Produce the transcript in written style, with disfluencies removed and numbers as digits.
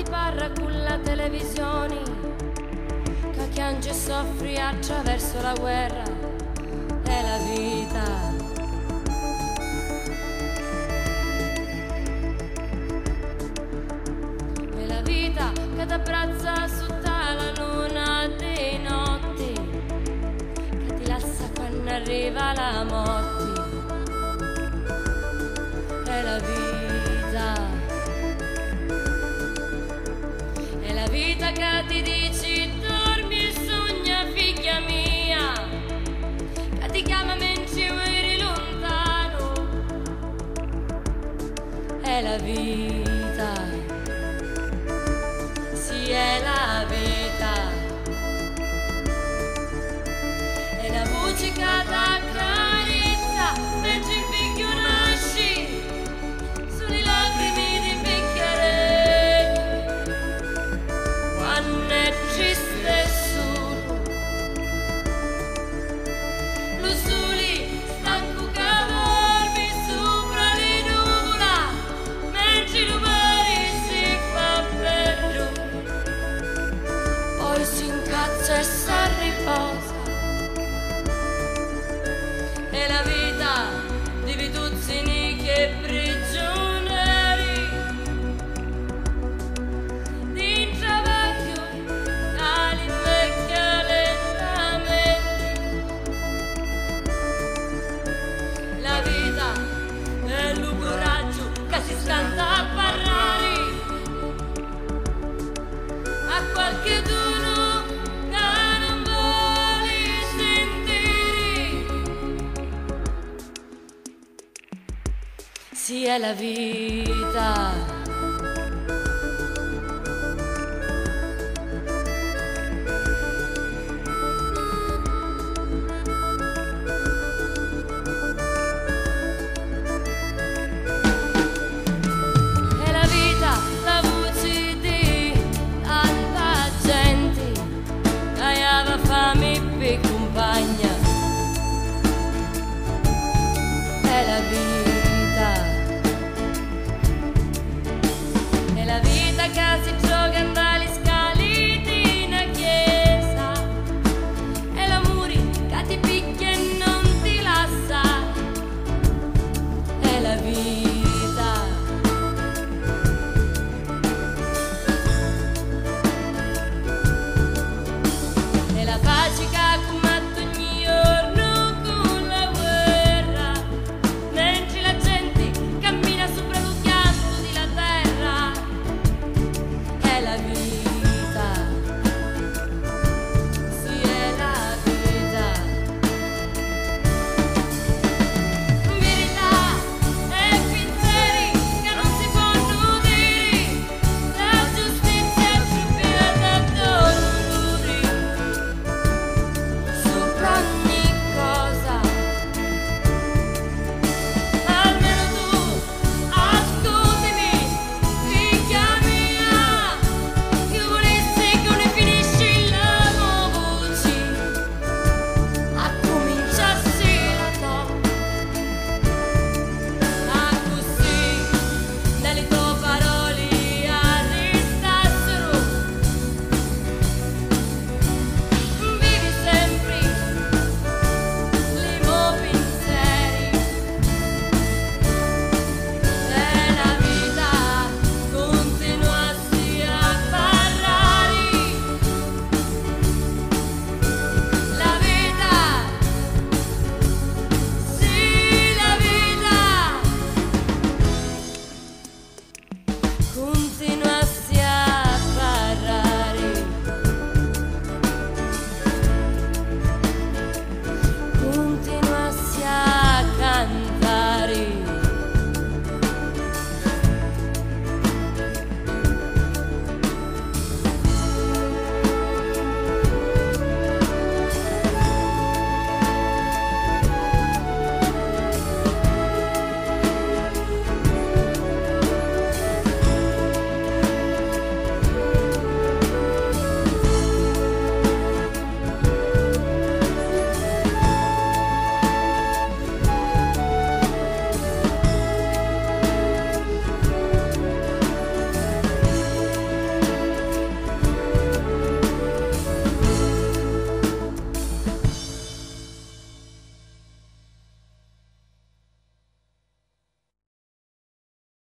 parla con la televisione, che piange e soffri attraverso la guerra e la vita. E la vita che ti abbraccia sotto la luna di notte, che ti lascia quando arriva la morte. E la vita. È la vita che ti dici dormi e sogna figlia mia, che ti chiama mentre eri lontano. È la vita, sì è la vita. È la voce che ti accarezza mentre il figlio nasce, sono i lacrime di quando è triste e solo, lo sole stanco che dorme sopra le nuvole, mentre il mare si fa bello, poi si incazza e si riposa. E la vita di Vituzzini che prigionieri di travaglio, ali vecchia lentamente. La vita è il coraggio che si scanta a parlare a qualche dono che non vuole sentire. Sì è la vita.